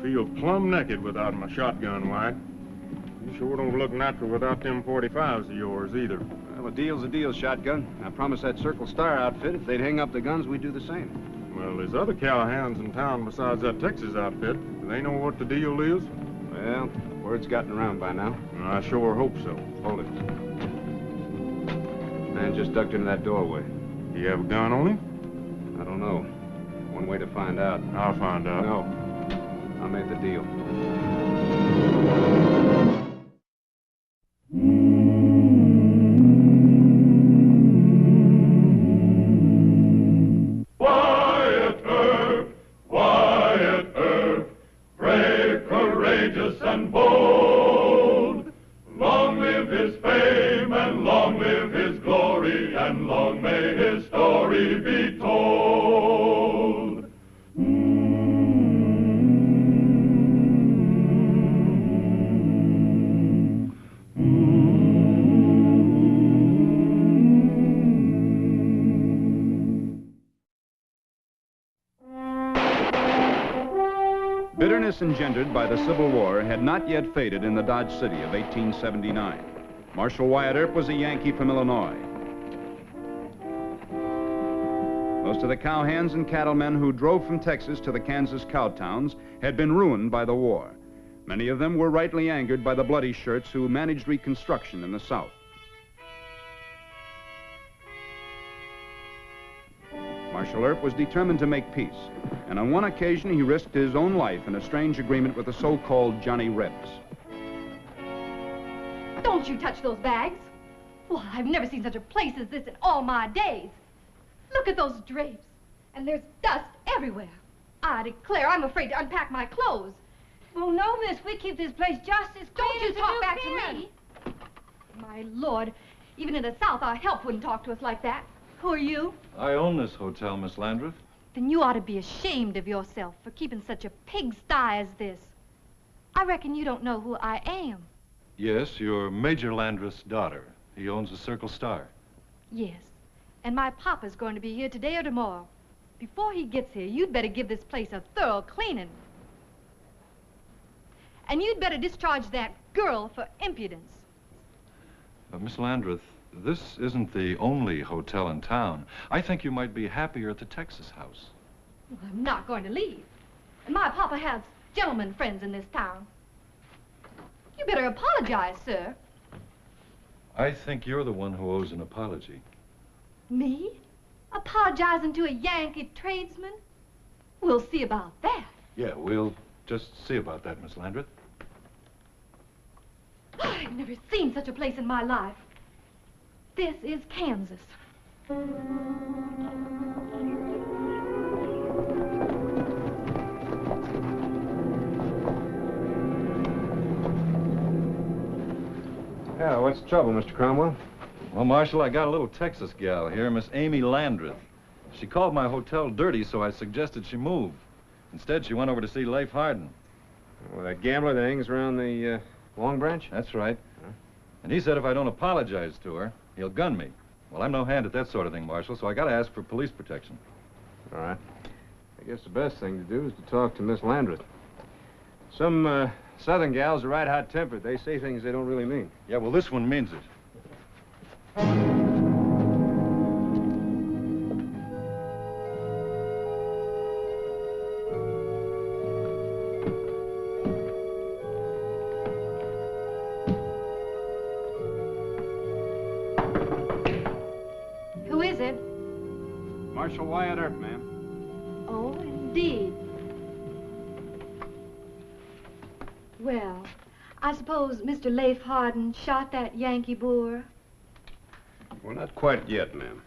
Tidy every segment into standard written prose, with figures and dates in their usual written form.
feel plumb naked without my shotgun, Wyatt. You sure don't look natural without them 45s of yours, either. Well, a deal's a deal, Shotgun. I promised that Circle Star outfit if they'd hang up the guns, we'd do the same. Well, there's other cowhands in town besides that Texas outfit. Do they know what the deal is? Well, word's gotten around by now. I sure hope so. Hold it. Man just ducked into that doorway. You have a gun on him? I don't know. One way to find out. I'll find out. No. I made the deal. Wyatt Earp, brave, courageous, and bold. Long live his fame, and long live his glory, and long may his story be told. Bitterness engendered by the Civil War had not yet faded in the Dodge City of 1879. Marshal Wyatt Earp was a Yankee from Illinois. Most of the cowhands and cattlemen who drove from Texas to the Kansas cow towns had been ruined by the war. Many of them were rightly angered by the bloody shirts who managed Reconstruction in the South. Marshal Earp was determined to make peace, and on one occasion he risked his own life in a strange agreement with the so-called Johnny Rebs. Don't you touch those bags. Well, I've never seen such a place as this in all my days. Look at those drapes, and there's dust everywhere. I declare I'm afraid to unpack my clothes. Oh, no, miss, we keep this place just as clean Don't you as a talk new back pin. to me. My Lord, even in the South, our help wouldn't talk to us like that. Who are you? I own this hotel, Miss Landreth. Then you ought to be ashamed of yourself for keeping such a pigsty as this. I reckon you don't know who I am. Yes, you're Major Landreth's daughter. He owns the Circle Star. Yes, and my papa's going to be here today or tomorrow. Before he gets here, you'd better give this place a thorough cleaning. And you'd better discharge that girl for impudence. Miss Landreth, this isn't the only hotel in town. I think you might be happier at the Texas house. Well, I'm not going to leave. And my papa has gentlemen friends in this town. You better apologize, sir. I think you're the one who owes an apology. Me? Apologizing to a Yankee tradesman? We'll see about that. Yeah, we'll just see about that, Miss Landreth. I've never seen such a place in my life. This is Kansas. Yeah, what's the trouble, Mr. Cromwell? Well, Marshal, I got a little Texas gal here, Miss Amy Landreth. She called my hotel dirty, so I suggested she move. Instead, she went over to see Leif Harden. Well, that gambler that hangs around the Long Branch? That's right. And he said if I don't apologize to her, he'll gun me. Well, I'm no hand at that sort of thing, Marshal, so I got to ask for police protection. All right. I guess the best thing to do is to talk to Miss Landreth. Some Southern gals are right hot-tempered. They say things they don't really mean. Yeah, well, this one means it. Who is it? Marshal Wyatt Earp, ma'am. Oh, indeed. Well, I suppose Mr. Leif Harden shot that Yankee boor. Well, not quite yet, ma'am.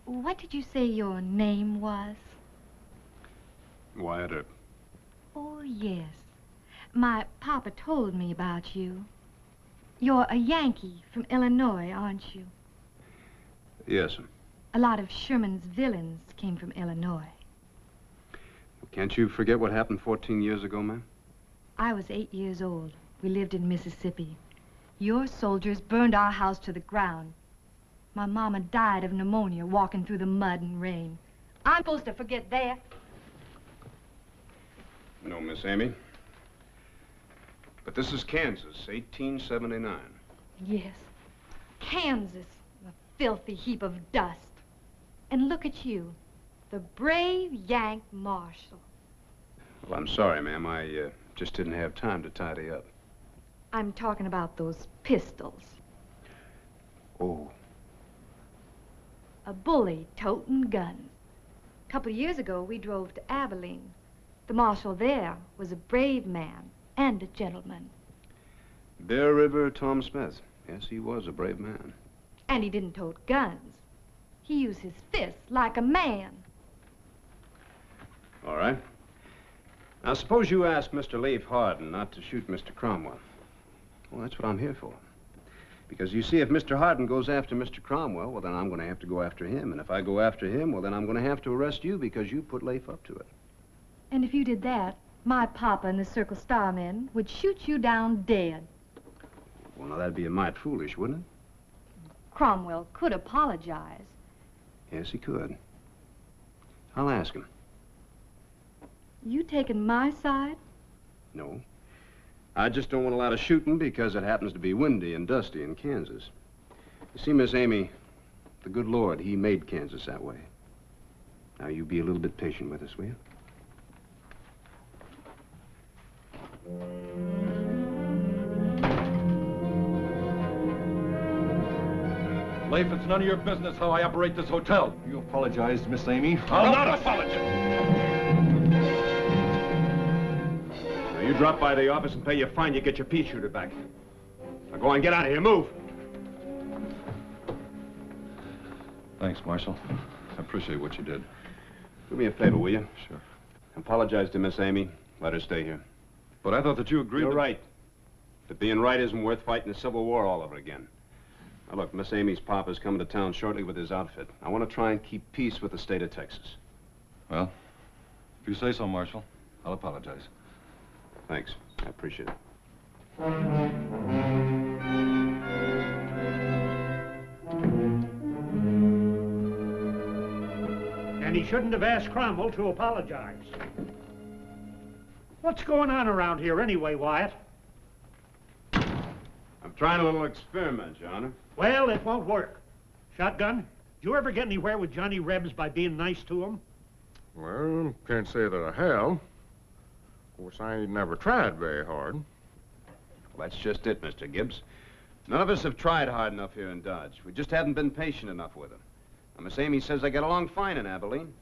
What did you say your name was? Wyatt Earp. Oh, yes. My papa told me about you. You're a Yankee from Illinois, aren't you? Yes, ma'am. A lot of Sherman's villains came from Illinois. Can't you forget what happened 14 years ago, ma'am? I was 8 years old. We lived in Mississippi. Your soldiers burned our house to the ground. My mama died of pneumonia walking through the mud and rain. I'm supposed to forget that. No, Miss Amy. But this is Kansas, 1879. Yes. Kansas, a filthy heap of dust. And look at you, the brave Yank Marshal. Well, I'm sorry, ma'am. I just didn't have time to tidy up. I'm talking about those pistols. Oh. A bully toting guns. A couple of years ago, we drove to Abilene. The marshal there was a brave man and a gentleman. Bear River Tom Smith. Yes, he was a brave man. And he didn't tote guns. He used his fists like a man. All right. Now, suppose you ask Mr. Leif Harden not to shoot Mr. Cromwell. Well, that's what I'm here for. Because, you see, if Mr. Harden goes after Mr. Cromwell, well, then I'm going to have to go after him. And if I go after him, well, then I'm going to have to arrest you because you put Leif up to it. And if you did that, my papa and the Circle Star men would shoot you down dead. Well, now, that'd be a mite foolish, wouldn't it? Cromwell could apologize. Yes, he could. I'll ask him. You taking my side? No. I just don't want a lot of shooting because it happens to be windy and dusty in Kansas. You see, Miss Amy, the good Lord, he made Kansas that way. Now, you be a little bit patient with us, will you? Leif, it's none of your business how I operate this hotel. You apologized, Miss Amy? I'll not apologize. Now, you drop by the office and pay your fine, you get your pea shooter back. Now, go on, get out of here, move. Thanks, Marshal. I appreciate what you did. Do me a favor, will you? Sure. Apologize to Miss Amy. Let her stay here. But I thought that you agreed You're that... right. But being right isn't worth fighting a civil war all over again. Now, look, Miss Amy's papa's coming to town shortly with his outfit. I want to try and keep peace with the state of Texas. Well, if you say so, Marshal, I'll apologize. Thanks. I appreciate it. And he shouldn't have asked Cromwell to apologize. What's going on around here anyway, Wyatt? I'm trying a little experiment, Your Honor. Well, it won't work. Shotgun, did you ever get anywhere with Johnny Rebs by being nice to him? Well, can't say that I have. Of course, I ain't never tried very hard. Well, that's just it, Mr. Gibbs. None of us have tried hard enough here in Dodge. We just haven't been patient enough with him. Now, Miss Amy says I get along fine in Abilene.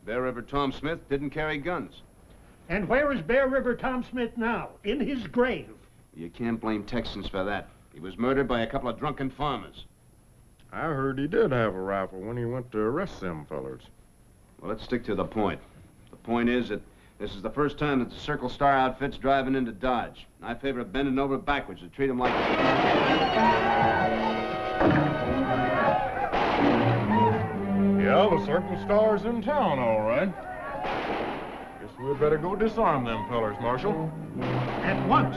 Bear River Tom Smith didn't carry guns. And where is Bear River Tom Smith now? In his grave. You can't blame Texans for that. He was murdered by a couple of drunken farmers. I heard he did have a rifle when he went to arrest them fellers. Well, let's stick to the point. The point is that this is the first time that the Circle Star outfit's driving into Dodge. And I favor bending over backwards to treat them like... Yeah, the Circle Star's in town, all right. Guess we'd better go disarm them fellers, Marshal. At once.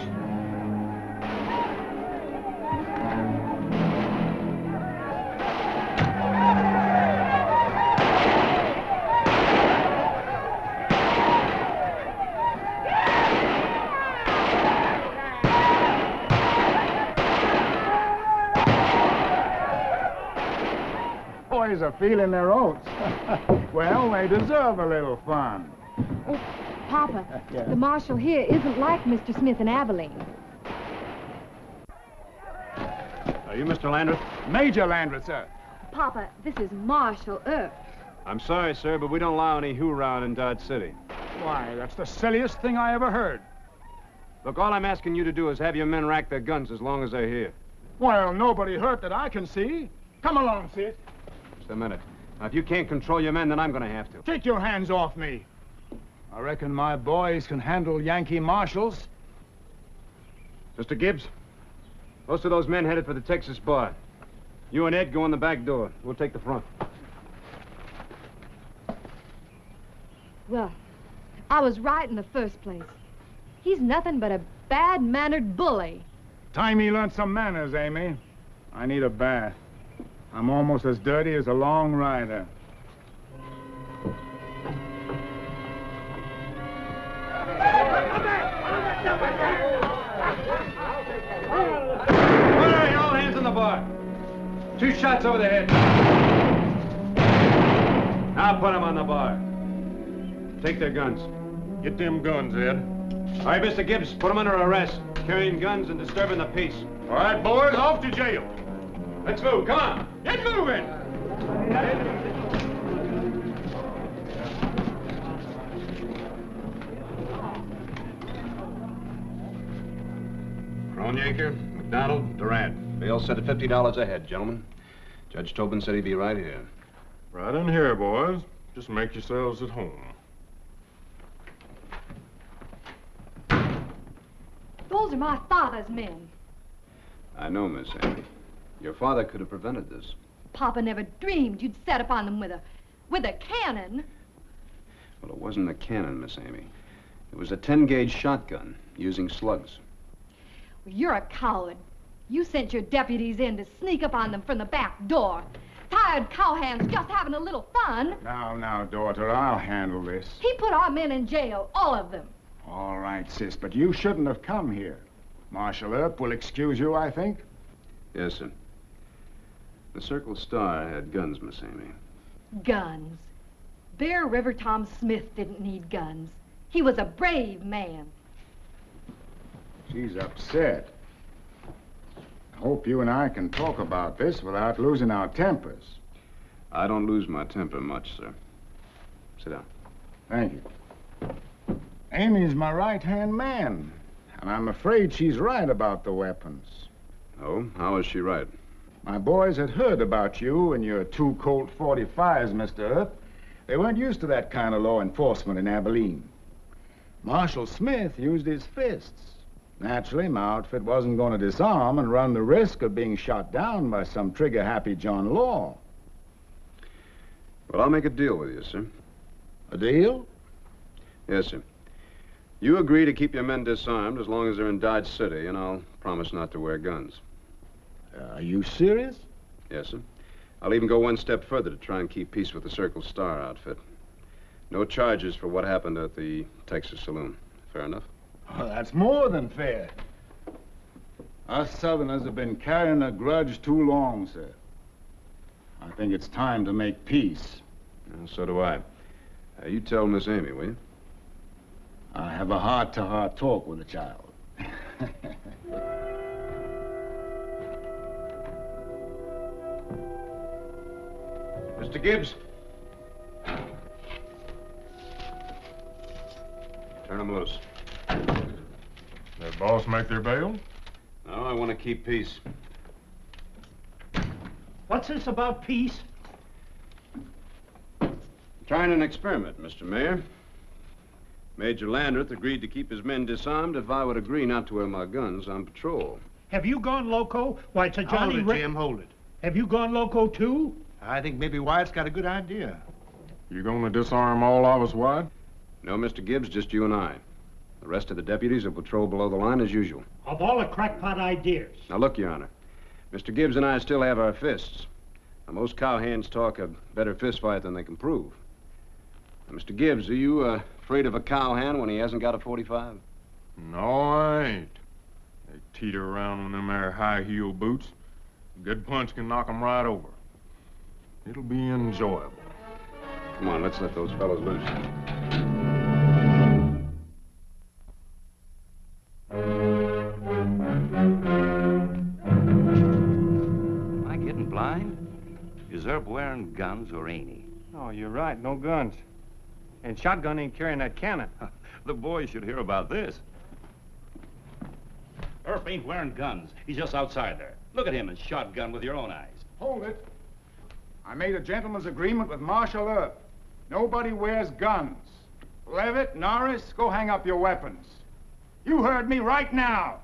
Boys are feeling their oats. Well, they deserve a little fun. Oh, Papa, Yeah. the marshal here isn't like Mr. Smith in Abilene. Are you Mr. Landreth? Major Landreth, sir. Papa, this is Marshal Earp. I'm sorry, sir, but we don't allow any hoorah in Dodge City. Why, that's the silliest thing I ever heard. Look, all I'm asking you to do is have your men rack their guns as long as they're here. Well, nobody hurt that I can see. Come along, Sid. Just a minute. Now, if you can't control your men, then I'm going to have to. Take your hands off me. I reckon my boys can handle Yankee marshals. Mr. Gibbs, most of those men headed for the Texas bar. You and Ed go in the back door. We'll take the front. Well, I was right in the first place. He's nothing but a bad-mannered bully. Time he learned some manners, Amy. I need a bath. I'm almost as dirty as a long rider. All right, all hands on the bar. 2 shots over the head. Now put them on the bar. Take their guns. Get them guns, Ed. All right, Mr. Gibbs, put them under arrest. Carrying guns and disturbing the peace. All right, boys, off to jail. Let's move, come on. Get moving! Kronyaker, McDonald, Durant. Bail set at $50 a head, gentlemen. Judge Tobin said he'd be right here. Right in here, boys. Just make yourselves at home. Those are my father's men. I know, Miss Amy. Your father could have prevented this. Papa never dreamed you'd set upon them with a cannon. Well, it wasn't a cannon, Miss Amy. It was a 10-gauge shotgun using slugs. Well, you're a coward. You sent your deputies in to sneak up on them from the back door. Tired cowhands just having a little fun. Now, daughter, I'll handle this. He put our men in jail, all of them. All right, sis, but you shouldn't have come here. Marshal Earp will excuse you, I think. Yes, sir. The Circle Star had guns, Miss Amy. Guns. Bear River Tom Smith didn't need guns. He was a brave man. She's upset. I hope you and I can talk about this without losing our tempers. I don't lose my temper much, sir. Sit down. Thank you. Amy's my right-hand man, and I'm afraid she's right about the weapons. Oh, how is she right? My boys had heard about you and your 2 Colt 45s, Mr. Earp. They weren't used to that kind of law enforcement in Abilene. Marshal Smith used his fists. Naturally, my outfit wasn't going to disarm and run the risk of being shot down by some trigger-happy John Law. Well, I'll make a deal with you, sir. A deal? Yes, sir. You agree to keep your men disarmed as long as they're in Dodge City, and I'll promise not to wear guns. Are you serious? Yes, sir. I'll even go one step further to try and keep peace with the Circle Star outfit. No charges for what happened at the Texas saloon. Fair enough? Well, that's more than fair. Us Southerners have been carrying a grudge too long, sir. I think it's time to make peace. And so do I. You tell Miss Amy, will you? I have a heart-to-heart talk with the child. Mr. Gibbs. Turn him loose. Did boss make their bail? No, I want to keep peace. What's this about peace? Trying an experiment, Mr. Mayor. Major Landreth agreed to keep his men disarmed if I would agree not to wear my guns on patrol. Have you gone loco? Why, it's a Johnny Hold it, Jim, hold it. Have you gone loco, too? I think maybe Wyatt's got a good idea. You gonna disarm all of us, Wyatt? No, Mr. Gibbs, just you and I. The rest of the deputies will patrol below the line as usual. Of all the crackpot ideas. Now, look, Your Honor. Mr. Gibbs and I still have our fists. Now, most cowhands talk a better fist fight than they can prove. Now, Mr. Gibbs, are you afraid of a cowhand when he hasn't got a 45? No, I ain't. They teeter around with them there high-heel boots. A good punch can knock 'em right over. It'll be enjoyable. Come on, let's let those fellows loose. Am I getting blind? Is Earp wearing guns or ain't he? Oh, you're right, no guns. And Shotgun ain't carrying that cannon. The boys should hear about this. Earp ain't wearing guns. He's just outside there. Look at him and Shotgun with your own eyes. Hold it. I made a gentleman's agreement with Marshal Earp. Nobody wears guns. Levitt, Norris, go hang up your weapons. You heard me right now.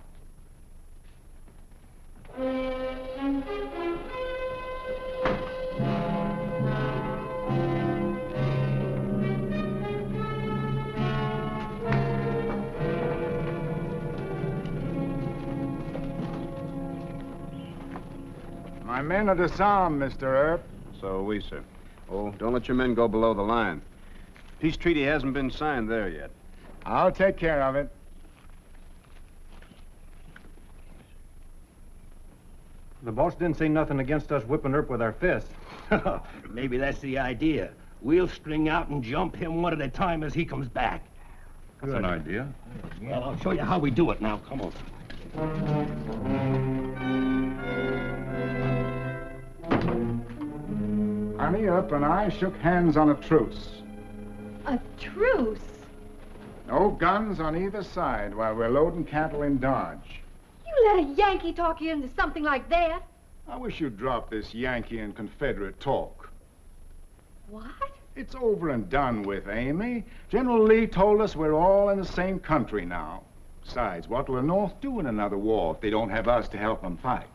My men are disarmed, Mr. Earp. So are we, sir. Oh, don't let your men go below the line. Peace treaty hasn't been signed there yet. I'll take care of it. The boss didn't say nothing against us whipping Earp with our fists. Maybe that's the idea. We'll string out and jump him one at a time as he comes back. That's an idea. Well, I'll show you how we do it now. Come on. Honey Earp and I shook hands on a truce. A truce? No guns on either side while we're loading cattle in Dodge. You let a Yankee talk you into something like that? I wish you'd drop this Yankee and Confederate talk. What? It's over and done with, Amy. General Lee told us we're all in the same country now. Besides, what will the North do in another war if they don't have us to help them fight?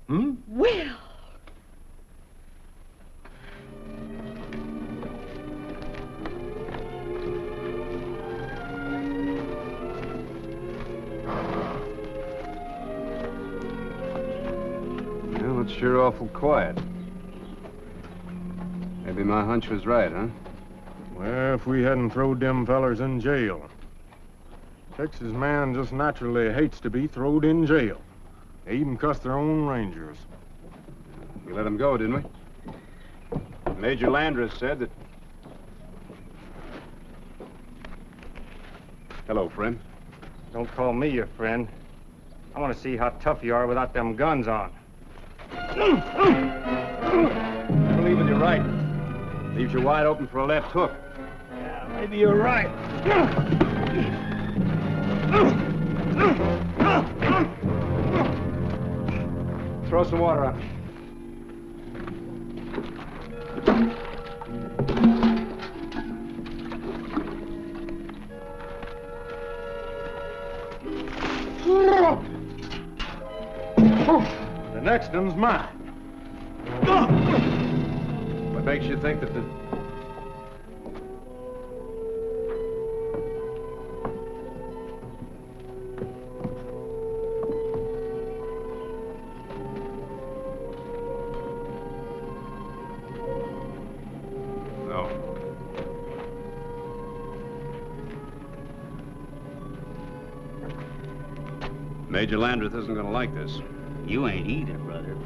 Hmm? Well... Well, it's sure awful quiet. Maybe my hunch was right, huh? Well, if we hadn't throwed them fellers in jail. Texas man just naturally hates to be throwed in jail. They even cuss their own rangers. We let them go, didn't we? Major Landris said that... Hello, friend. Don't call me your friend. I want to see how tough you are without them guns on. I believe with you right. Leaves you wide open for a left hook. Yeah, maybe you're right. Throw some water on. The next one's mine. What makes you think that the... No. Major Landreth isn't going to like this. You ain't either, brother.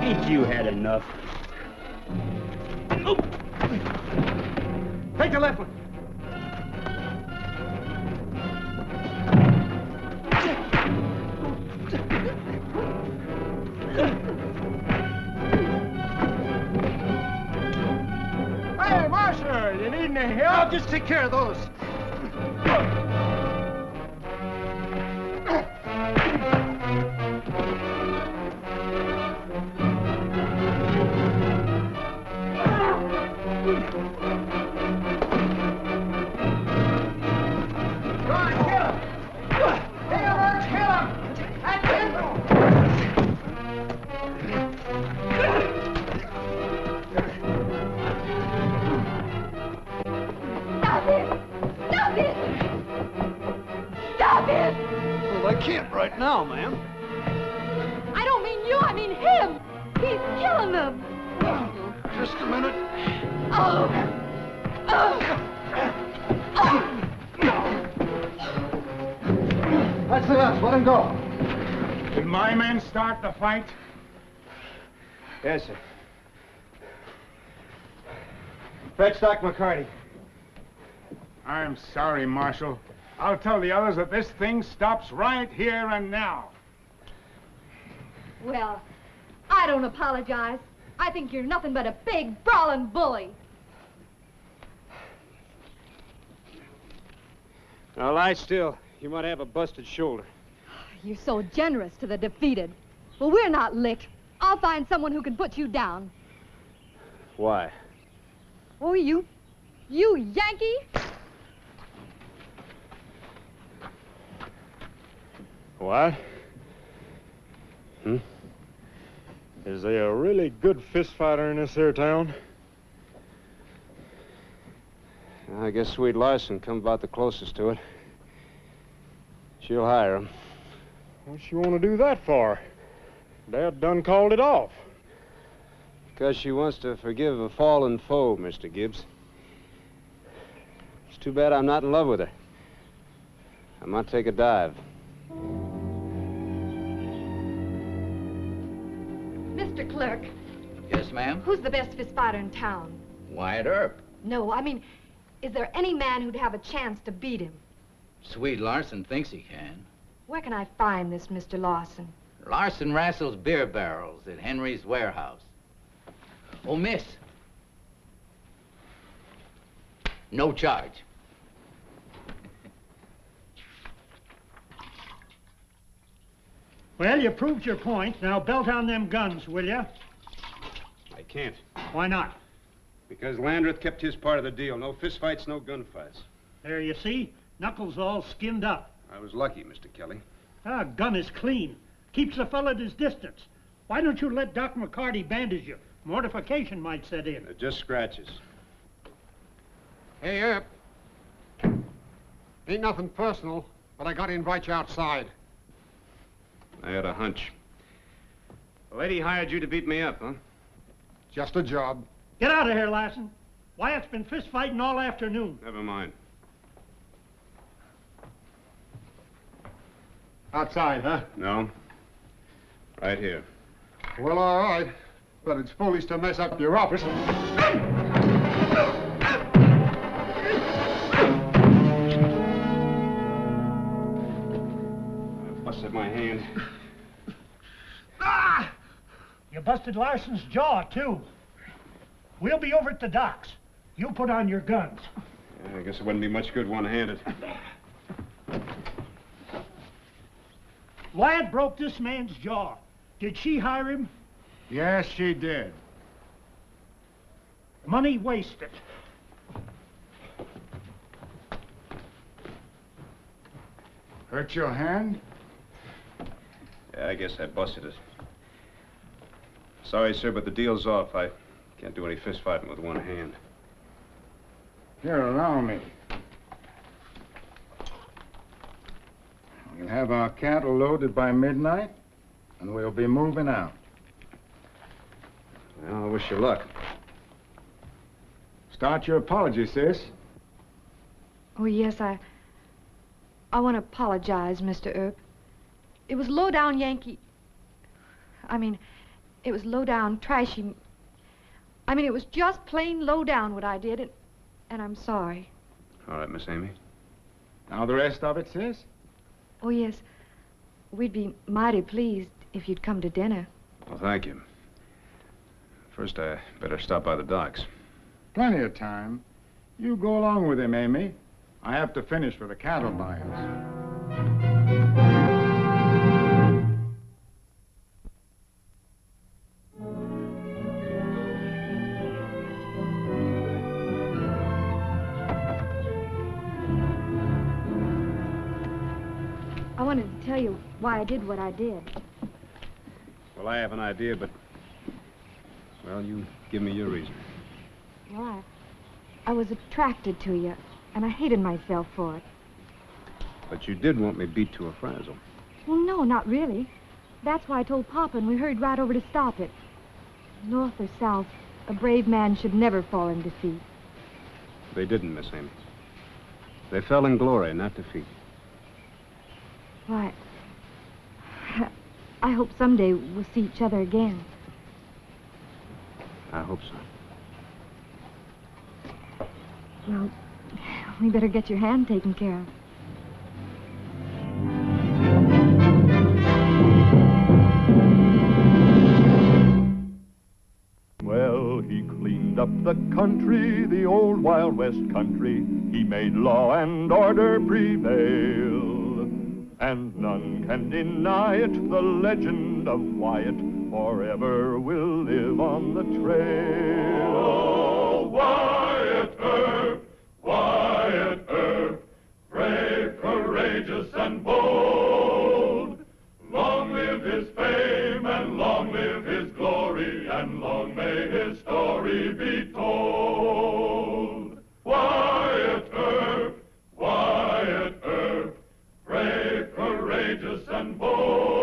Ain't you had enough? Oh. Take the left one. Hey, Marshal, you need any help? I'll just take care of those. Right now, ma'am. I don't mean you, I mean him. He's killing them. Just a minute. Oh. That's enough. Let him go. Did my men start the fight? Yes, sir. Fetch Doc McCarty. I'm sorry, Marshal. I'll tell the others that this thing stops right here and now. Well, I don't apologize. I think you're nothing but a big, brawling bully. Now lie still. You might have a busted shoulder. You're so generous to the defeated. Well, we're not licked. I'll find someone who can put you down. Why? Oh, you Yankee? What? Hmm? Is there a really good fist fighter in this here town? I guess Sweet Larson come about the closest to it. She'll hire him. What you want to do that for? Dad done called it off. Because she wants to forgive a fallen foe, Mr. Gibbs. It's too bad I'm not in love with her. I might take a dive. Mr. Clerk, Yes, ma'am? who's the best fist fighter in town? Wyatt Earp. No, I mean, is there any man who'd have a chance to beat him? Swede Larson thinks he can. Where can I find this Mr. Lawson? Larson wrestles beer barrels at Henry's warehouse. Oh, miss. No charge. Well, you proved your point. Now belt on them guns, will you? I can't. Why not? Because Landreth kept his part of the deal. No fistfights, no gunfights. There, you see? Knuckles all skinned up. I was lucky, Mr. Kelly. Ah, gun is clean. Keeps the fella at his distance. Why don't you let Doc McCarty bandage you? Mortification might set in. They're just scratches. Hey, Earp. Ain't nothing personal, but I got to invite you outside. I had a hunch. The lady hired you to beat me up, huh? Just a job. Get out of here, Larson. Wyatt's been fist fighting all afternoon. Never mind. Outside, huh? No. Right here. Well, all right. But it's foolish to mess up your office. I busted my hand. You busted Larson's jaw, too. We'll be over at the docks. You put on your guns. Yeah, I guess it wouldn't be much good one-handed. Wyatt broke this man's jaw. Did she hire him? Yes, she did. Money wasted. Hurt your hand? Yeah, I guess I busted it. Sorry, sir, but the deal's off. I can't do any fist fighting with one hand. Here, allow me. We'll have our cattle loaded by midnight, and we'll be moving out. Well, I wish you luck. Start your apology, sis. Oh, yes, I want to apologize, Mr. Earp. It was low-down Yankee... it was low-down, trashy... it was just plain low-down what I did, and I'm sorry. All right, Miss Amy. Now the rest of it, sis? Oh, yes. We'd be mighty pleased if you'd come to dinner. Well, thank you. First, I better stop by the docks. Plenty of time. You go along with him, Amy. I have to finish for the cattle buyers. I wanted to tell you why I did what I did. Well, I have an idea, but... Well, you give me your reason. Well, I was attracted to you, and I hated myself for it. But you did want me beat to a frazzle. Well, no, not really. That's why I told Papa, and we hurried right over to stop it. North or south, a brave man should never fall in defeat. They didn't, Miss Amy. They fell in glory, not defeat. Why, I hope someday we'll see each other again. I hope so. Well, we better get your hand taken care of. Well, he cleaned up the country, the old Wild West country. He made law and order prevail. And none can deny it, the legend of Wyatt forever will live on the trail. Oh, Wyatt Earp, Wyatt Earp, brave, courageous, and bold. Long live his fame, and long live his glory, and long may his story be told. Wyatt Earp, Wyatt Earp, brave, courageous, and bold.